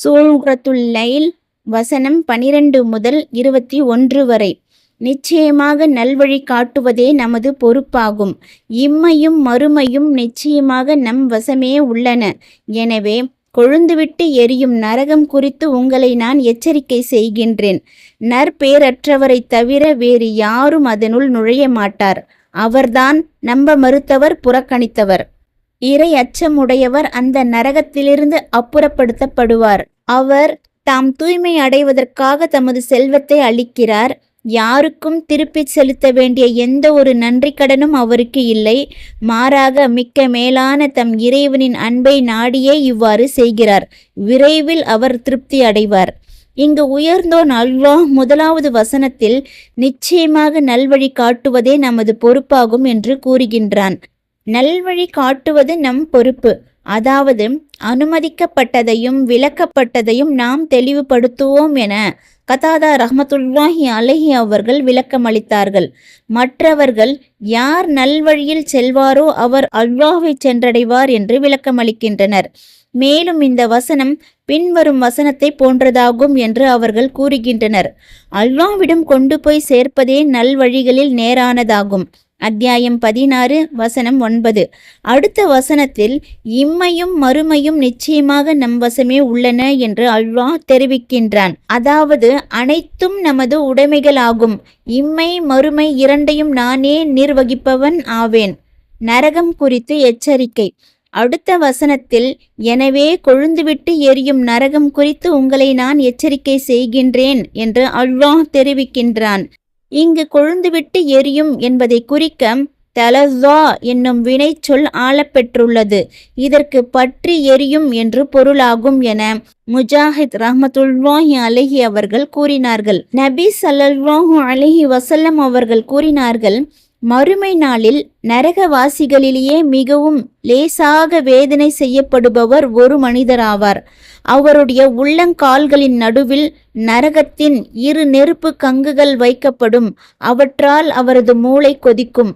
சூரத்துல் லைல் வசனம் 12 முதல் 21 வரை. நிச்சயமாக நல்வழி காட்டுவதே நமது பொறுப்பாகும். இம்மையும் மறுமையும் நிச்சயமாக நம் வசமே உள்ளன. எனவே கொழுந்துவிட்டு எரியும் நரகம் குறித்து உங்களை நான் எச்சரிக்கை செய்கின்றேன். நற்பேரற்றவரை தவிர வேறு யாரும் அதனுள் நுழைய மாட்டார். அவர்தான் நம்ப மறுத்தவர், புறக்கணித்தவர். இறை அச்சமுடையவர் அந்த நரகத்திலிருந்து அப்புறப்படுத்தப்படுவார். அவர் தாம் தூய்மை அடைவதற்காக தமது செல்வத்தை அளிக்கிறார். யாருக்கும் திருப்பிச் செலுத்த வேண்டிய எந்த ஒரு நன்றி கடனும் அவருக்கு இல்லை. மாறாக மிக்க மேலான தம் இறைவனின் அன்பை நாடியே இவ்வாறு செய்கிறார். விரைவில் அவர் திருப்தி அடைவார். இங்கு உயர்ந்தோன் அல்லாஹ் முதலாவது வசனத்தில் நிச்சயமாக நல்வழி காட்டுவதே நமது பொறுப்பாகும் என்று கூறுகின்றான். நல்வழி காட்டுவது நம் பொறுப்பு. அதாவது அனுமதிக்கப்பட்டதையும் விலக்கப்பட்டதையும் நாம் தெளிவுபடுத்துவோம் என கதாதா ரஹ்மத்துல்லாஹி அலைஹி அவர்கள் விளக்கமளித்தார்கள். மற்றவர்கள் யார் நல்வழியில் செல்வாரோ அவர் அல்லாஹ்வை சென்றடைவார் என்று விளக்கமளிக்கின்றனர். மேலும் இந்த வசனம் பின்வரும் வசனத்தை போன்றதாகும் என்று அவர்கள் கூறுகின்றனர். அல்லாஹ்விடம் கொண்டு போய் சேர்ப்பதே நல்வழிகளில் நேரானதாகும். அத்தியாயம் 16 வசனம் 9. அடுத்த வசனத்தில் இம்மையும் மறுமையும் நிச்சயமாக நம் வசமே உள்ளன என்று அல்லாஹ் தெரிவிக்கின்றான். அதாவது அனைத்தும் நமது உடைமைகளாகும். இம்மை மறுமை இரண்டையும் நானே நிர்வகிப்பவன் ஆவேன். நரகம் குறித்து எச்சரிக்கை. அடுத்த வசனத்தில் எனவே கொழுந்துவிட்டு எரியும் நரகம் குறித்து உங்களை நான் எச்சரிக்கை செய்கின்றேன் என்று அல்லாஹ் தெரிவிக்கின்றான். இங்கு கொழுந்துவிட்டு எரியும் என்பதை குறிக்க தலஸா என்னும் வினைச்சொல் ஆளப்பெற்றுள்ளது. இதற்கு பற்றி எரியும் என்று பொருளாகும் என முஜாஹித் ரஹ்மத்துல்லாஹி அலைஹி அவர்கள் கூறினார்கள். நபி ஸல்லல்லாஹு அலைஹி வஸல்லம் அவர்கள் கூறினார்கள், மறுமை நாளில் நரகவாசிகளிலேயே மிகவும் லேசாக வேதனை செய்யப்படுபவர் ஒரு மனிதராவார். அவருடைய உள்ளங்கால்களின் நடுவில் நரகத்தின் 2 நெருப்பு கங்குகள் வைக்கப்படும். அவற்றால் அவரது மூளை கொதிக்கும்.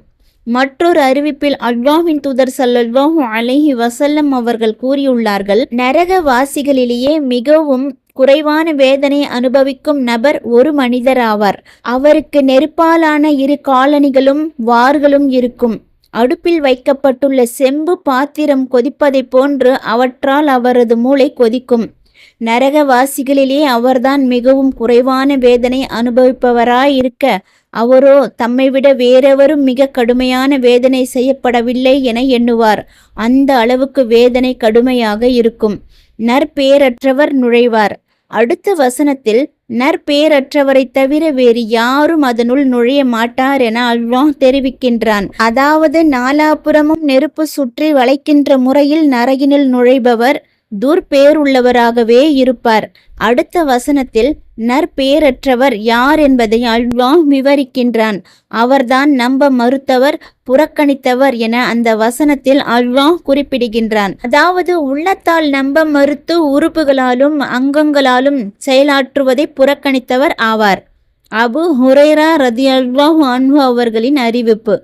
மற்றொரு அறிவிப்பில் அல்லாஹ்வின் தூதர் ஸல்லல்லாஹு அலைஹி வஸல்லம் அவர்கள் கூறியுள்ளார்கள், நரகவாசிகளிலேயே மிகவும் குறைவான வேதனை அனுபவிக்கும் நபர் ஒரு மனிதராவார். அவருக்கு நெருப்பாலான 2 காலணிகளும் வார்களும் இருக்கும். அடுப்பில் வைக்கப்பட்டுள்ள செம்பு பாத்திரம் கொதிப்பதை போன்று அவற்றால் அவரது மூளை கொதிக்கும். நரகவாசிகளிலே அவர்தான் மிகவும் குறைவான வேதனை அனுபவிப்பவராயிருக்க அவரோ தம்மை விட வேறெவரும் மிக கடுமையான வேதனை செய்யப்படவில்லை என எண்ணுவார். அந்த அளவுக்கு வேதனை கடுமையாக இருக்கும். நற்பேரற்றவர் நுழைவார். அடுத்த வசனத்தில் நற்பேரற்றவரை தவிர வேறு யாரும் அதனுள் நுழைய மாட்டார் என அல்லாஹ் தெரிவிக்கின்றான். அதாவது நாலாபுறமும் நெருப்பு சுற்றி வளைக்கின்ற முறையில் நரகினில் நுழைபவர் துர்பேருள்ளவராகவே இருப்பார். அடுத்த வசனத்தில் நற்பேரற்றவர் யார் என்பதை அல்லாஹ் விவரிக்கின்றான். அவர்தான் நம்ப மறுத்தவர், புறக்கணித்தவர் என அந்த வசனத்தில் அல்லாஹ் குறிப்பிடுகின்றான். அதாவது உள்ளத்தால் நம்ப மறுத்து உறுப்புகளாலும் அங்கங்களாலும் செயலாற்றுவதை புறக்கணித்தவர் ஆவார். அபு ஹுரைரா ரதியல்லாஹு அன்ஹு அவர்களின் அறிவிப்பு.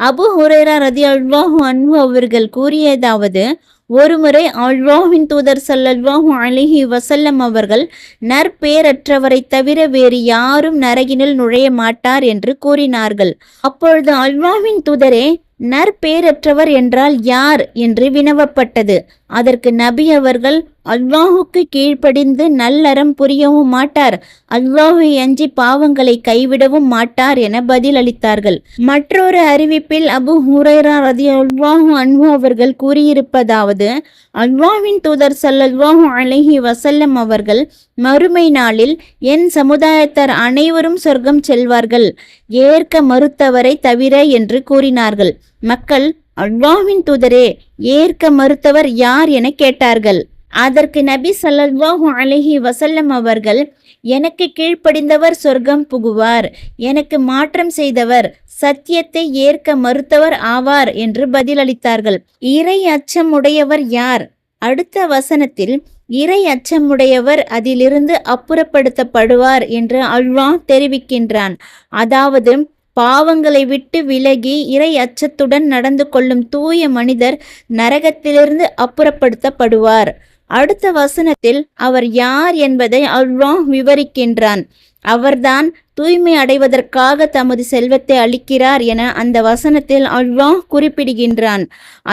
அபு ஹுரைரா ரதியல்லாஹு அன்ஹு அவர்கள் கூறியதாவது, ஒருமுறை அல்லாஹ்வின் தூதர் ஸல்லல்லாஹு அலைஹி வஸல்லம் அவர்கள் நற்பேரற்றவரை தவிர வேறு யாரும் நரகினில் நுழைய மாட்டார் என்று கூறினார்கள். அப்பொழுது அல்லாஹ்வின் தூதரே, நற்பேரற்றவர் என்றால் யார் என்று வினவப்பட்டது. அதற்கு நபி அவர்கள், அல்லாஹுக்கு கீழ்ப்படிந்து நல்லறம் புரியவும் மாட்டார், அல்லாஹை அஞ்சி பாவங்களை கைவிடவும் மாட்டார் என பதில் அளித்தார்கள். மற்றொரு அறிவிப்பில் அபு ஹுரைரா ரலியல்லாஹு அன்ஹு அவர்கள் கூறியிருப்பதாவது, அல்லாஹ்வின் தூதர் ஸல்லல்லாஹு அலைஹி வஸல்லம் அவர்கள் மறுமை நாளில் என் சமுதாயத்தார் அனைவரும் சொர்க்கம் செல்வார்கள், ஏற்க மறுத்தவரை தவிர என்று கூறினார்கள். மக்கள், அல்லாஹ்வின் தூதரே, ஏற்க மறுத்தவர் யார் என கேட்டார்கள். அதற்கு நபி ஸல்லல்லாஹு அலைஹி வஸல்லம் அவர்கள், எனக்கு கீழ்ப்படிந்தவர் சொர்க்கம் புகுவார், எனக்கு மாற்றம் செய்தவர் சத்தியத்தை ஏற்க மறுத்தவர் ஆவார் என்று பதிலளித்தார்கள். இறை அச்சமுடையவர் யார்? அடுத்த வசனத்தில் இறை அச்சமுடையவர் அதிலிருந்து அப்புறப்படுத்தப்படுவார் என்று அல்லாஹ் தெரிவிக்கின்றான். அதாவது பாவங்களை விட்டு விலகி இறை அச்சத்துடன் நடந்து கொள்ளும் தூய மனிதர் நரகத்திலிருந்து அப்புறப்படுத்தப்படுவார். அடுத்த வசனத்தில் அவர் யார் என்பதை அல்லாஹ் விவரிக்கின்றான். அவர்தான் தூய்மை அடைவதற்காக தமது செல்வத்தை அளிக்கிறார் என அந்த வசனத்தில் அல்லாஹ் குறிப்பிடுகின்றான்.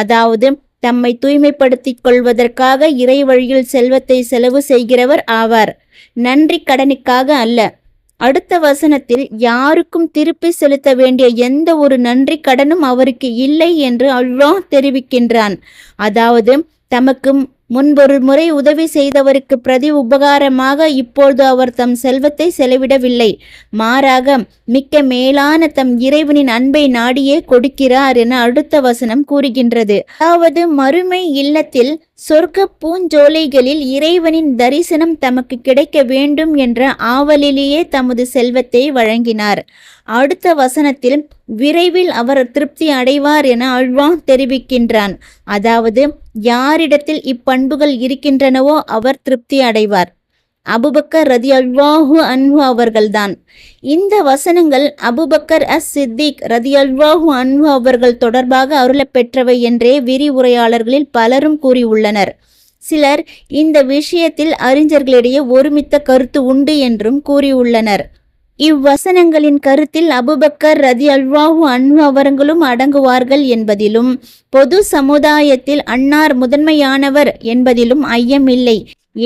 அதாவது தம்மை தூய்மைப்படுத்திக் கொள்வதற்காக இறை வழியில் செல்வத்தை செலவு செய்கிறவர் ஆவார், நன்றி கடனுக்காக அல்ல. அடுத்த வசனத்தில் யாருக்கும் திருப்பி செலுத்த வேண்டிய எந்த ஒரு நன்றி கடனும் அவருக்கு இல்லை என்று அல்லாஹ் தெரிவிக்கின்றான். அதாவது தமக்கு முன்பொரு முறை உதவி செய்தவருக்கு பிரதி உபகாரமாக இப்பொழுது அவர் தம் செல்வத்தை செலவிடவில்லை, மாறாக மிக்க மேலான தம் இறைவனின் அன்பை நாடியே கொடுக்கிறார் என அடுத்த வசனம் கூறுகின்றது. அதாவது மறுமை இல்லத்தில் சொர்க்க பூஞ்சோலைகளில் இறைவனின் தரிசனம் தமக்கு கிடைக்க வேண்டும் என்ற ஆவலிலேயே தமது செல்வத்தை வழங்கினார். அடுத்த வசனத்தில் விரைவில் அவர் திருப்தி அடைவார் என அல்லாஹ் தெரிவிக்கின்றான். அதாவது யாரிடத்தில் இப்பண்புகள் இருக்கின்றனவோ அவர் திருப்தி அடைவார். அபூபக்கர் ரதியல்லாஹு அன்ஹு அவர்கள்தான். இந்த வசனங்கள் அபூபக்கர் சித்திக் ரதியல்லாஹு அன்ஹு அவர்கள் தொடர்பாக அருளப்பெற்றவை என்றே விரிவுரையாளர்களில் பலரும் கூறியுள்ளனர். சிலர் இந்த விஷயத்தில் அறிஞர்களிடையே ஒருமித்த கருத்து உண்டு என்றும் கூறியுள்ளனர். இவ்வசனங்களின் கருத்தில் அபூபக்கர் ரதியல்லாஹு அன்ஹு அவர்களும் அடங்குவார்கள் என்பதிலும் பொது சமுதாயத்தில் அன்னார் முதன்மையானவர் என்பதிலும் ஐயமில்லை.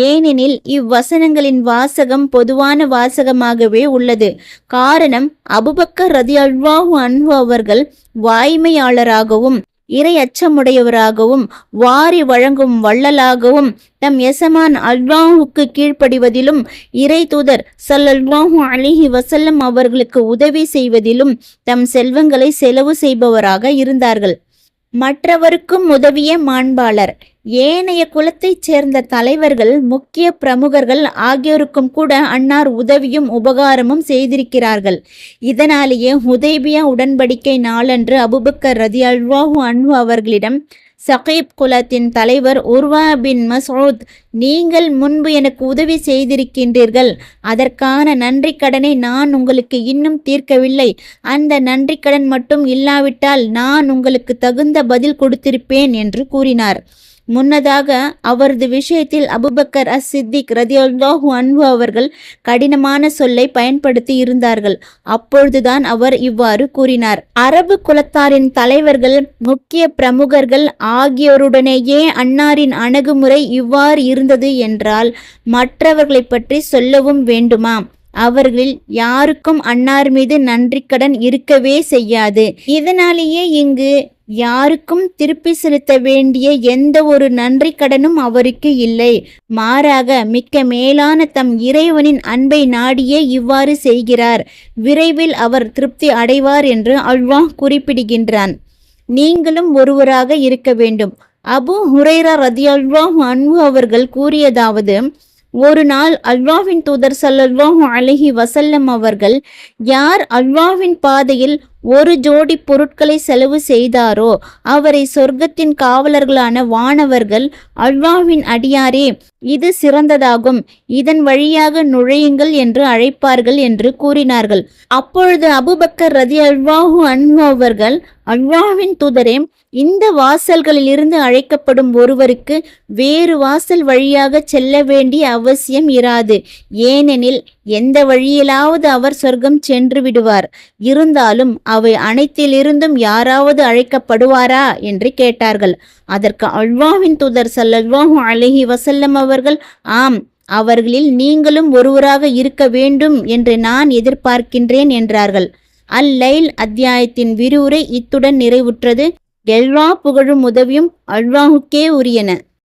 ஏனெனில் இவ்வசனங்களின் வாசகம் பொதுவான வாசகமாகவே உள்ளது. காரணம், அபூபக்கர் ரதியல்லாஹு அன்ஹு அவர்கள் வாய்மையாளராகவும் இறை அச்சமுடையவராகவும் வாரி வழங்கும் வள்ளலாகவும் தம் எசமான் அல்லாஹுக்கு கீழ்ப்படிவதிலும் இறை தூதர் ஸல்லல்லாஹு அலைஹி வஸல்லம் அவர்களுக்கு உதவி செய்வதிலும் தம் செல்வங்களை செலவு செய்பவராக இருந்தார்கள். மற்றவருக்கும் உதவிய மாண்பாளர். ஏனைய குலத்தைச் சேர்ந்த தலைவர்கள், முக்கிய பிரமுகர்கள் ஆகியோருக்கும் கூட அன்னார் உதவியும் உபகாரமும் செய்திருக்கிறார்கள். இதனாலேயே ஹுதைபியா உடன்படிக்கை நாளன்று அபூபக்கர் ரதியல்லாஹு அன்ஹு அவர்களிடம் சகீப் குலத்தின் தலைவர் உர்வா பின் மஸ்ஊத், நீங்கள் முன்பு எனக்கு உதவி செய்திருக்கின்றீர்கள், அதற்கான நன்றி கடனை நான் உங்களுக்கு இன்னும் தீர்க்கவில்லை, அந்த நன்றி கடன் மட்டும் இல்லாவிட்டால் நான் உங்களுக்கு தகுந்த பதில் கொடுத்திருப்பேன் என்று கூறினார். முன்னதாக அவரது விஷயத்தில் அபூபக்கர் சித்திக் ரதியல்லாஹு அன்ஹு அவர்கள் கடினமான சொல்லை பயன்படுத்தி இருந்தார்கள். அப்பொழுதுதான் அவர் இவ்வாறு கூறினார். அரபு குலத்தாரின் தலைவர்கள், முக்கிய பிரமுகர்கள் ஆகியோருடனேயே அன்னாரின் அணுகுமுறை இவ்வாறு இருந்தது என்றால் மற்றவர்களை பற்றி சொல்லவும் வேண்டுமா? அவர்களில் யாருக்கும் அன்னார் மீது நன்றிக்கடன் இருக்கவே செய்யாது. இதனாலேயே இங்கு யாருக்கும் திருப்பி செலுத்த வேண்டிய எந்த ஒரு நன்றி கடனும் அவருக்கு இல்லை. மாறாக மிக்க மேலான தம் இறைவனின் அன்பை நாடியே இவ்வாறு செய்கிறார். விரைவில் அவர் திருப்தி அடைவார் என்று அல்லாஹ் குறிப்பிடுகின்றான். நீங்களும் ஒருவராக இருக்க வேண்டும். அபூ ஹுரைரா ரதியல்லாஹு அன்ஹு அவர்கள் கூறியதாவது, ஒரு நாள் அல்லாஹ்வின் தூதர் ஸல்லல்லாஹு அலைஹி வஸல்லம் அவர்கள், யார் அல்லாஹ்வின் பாதையில் ஒரு ஜோடி பொருட்களை செலவு செய்தாரோ அவரை சொர்க்கத்தின் காவலர்களான வானவர்கள், அல்லாஹ்வின் அடியாரே, இது சிறந்ததாகும், இதன் வழியாக நுழையுங்கள் என்று அழைப்பார்கள் என்று கூறினார்கள். அப்பொழுது அபூபக்கர் ரதியல்லாஹு அன்ஹு அவர்கள், அல்லாஹ்வின் தூதரே, இந்த வாசல்களில் இருந்து அழைக்கப்படும் ஒருவருக்கு வேறு வாசல் வழியாக செல்ல வேண்டிய அவசியம் இராது. ஏனெனில் எந்த வழியிலாவது அவர் சொர்க்கம் சென்று விடுவார். இருந்தாலும் அவை அனைத்திலிருந்தும் யாராவது அழைக்கப்படுவாரா என்று கேட்டார்கள். அதற்கு அல்லாஹ்வின் தூதர் ஸல்லல்லாஹு அலைஹி வஸல்லம் அவர்கள், ஆம், அவர்களில் நீங்களும் ஒருவராக இருக்க வேண்டும் என்று நான் எதிர்பார்க்கின்றேன் என்றார்கள். அல்-லைல் அத்தியாயத்தின் விரிவுரை இத்துடன் நிறைவுற்றது. எல்லா புகழும் உதவியும் அல்லாஹுக்கே உரியன.